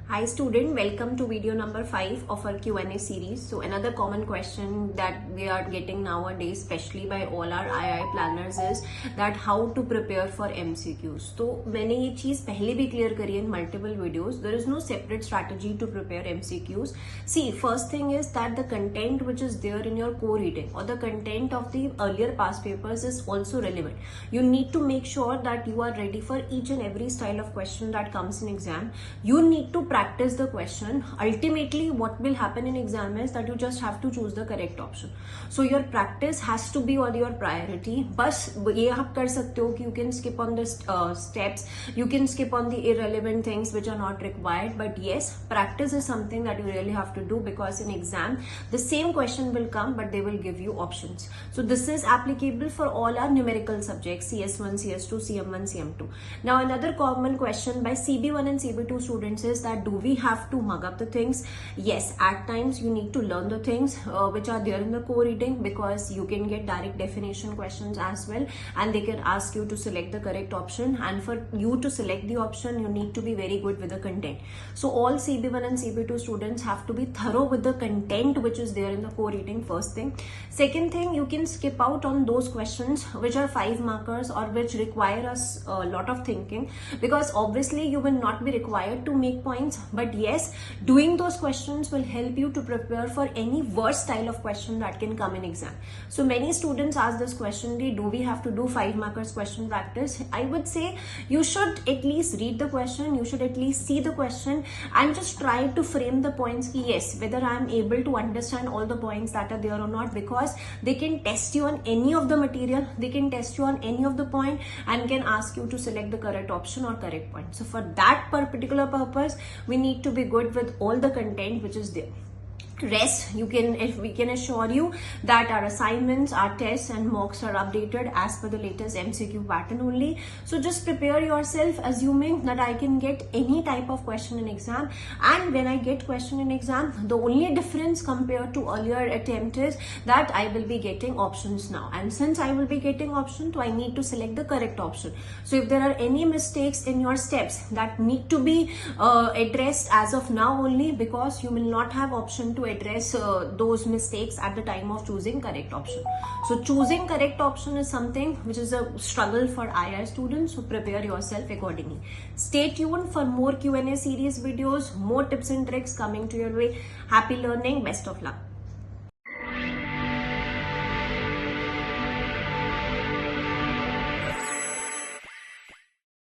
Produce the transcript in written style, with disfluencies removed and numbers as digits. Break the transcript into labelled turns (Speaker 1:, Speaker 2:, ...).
Speaker 1: Hi student, welcome to video number 5 of our Q&A series. So another common question that we are getting nowadays, especially by all our II planners, is that how to prepare for MCQs. तो मैंने ये चीज़ पहले भी clear करी in multiple videos. There is no separate strategy to prepare MCQs. See, first thing is that the content which is there in your core reading or the content of the earlier past papers is also relevant. You need to make sure that you are ready for each and every style of question that comes in exam. You need to practice the question. Ultimately, what will happen in exam is that you just have to choose the correct option. So your practice has to be on your priority. बस ये आप कर सकते हो कि you can skip on the steps, you can skip on the irrelevant things which are not required. But yes, practice is something that you really have to do because in exam the same question will come, but they will give you options. So this is applicable for all our numerical subjects: CS1, CS2, CM1, CM2. Now another common question by CB1 and CB2 students is that do we have to mug up the things? Yes, at times you need to learn the things which are there in the core reading, because you can get direct definition questions as well, and they can ask you to select the correct option, and for you to select the option you need to be very good with the content. So all CB1 and CB2 students have to be thorough with the content which is there in the core reading, first thing. Second thing, you can skip out on those questions which are 5 markers or which require us a lot of thinking, because obviously you will not be required to make points, but yes, doing those questions will help you to prepare for any worst style of question that can come in exam. So many students ask this question, do we have to do 5 markers question practice? I would say you should at least read the question, you should at least see the question and just try to frame the points. Yes, whether I am able to understand all the points that are there or not, because they can test you on any of the material, they can test you on any of the point and can ask you to select the correct option or correct point. So for that particular purpose, we need to be good with all the content which is there. Rest, we can assure you that our assignments, our tests and mocks are updated as per the latest MCQ pattern only. So just prepare yourself assuming that I can get any type of question in exam, and when I get question in exam, the only difference compared to earlier attempt is that I will be getting options now, and since I will be getting options, so I need to select the correct option. So if there are any mistakes in your steps that need to be addressed as of now only, because you will not have option to address those mistakes at the time of choosing correct option. So choosing correct option is something which is a struggle for II students, so prepare yourself accordingly. Stay tuned for more Q&A series videos, more tips and tricks coming to your way. Happy learning, best of luck.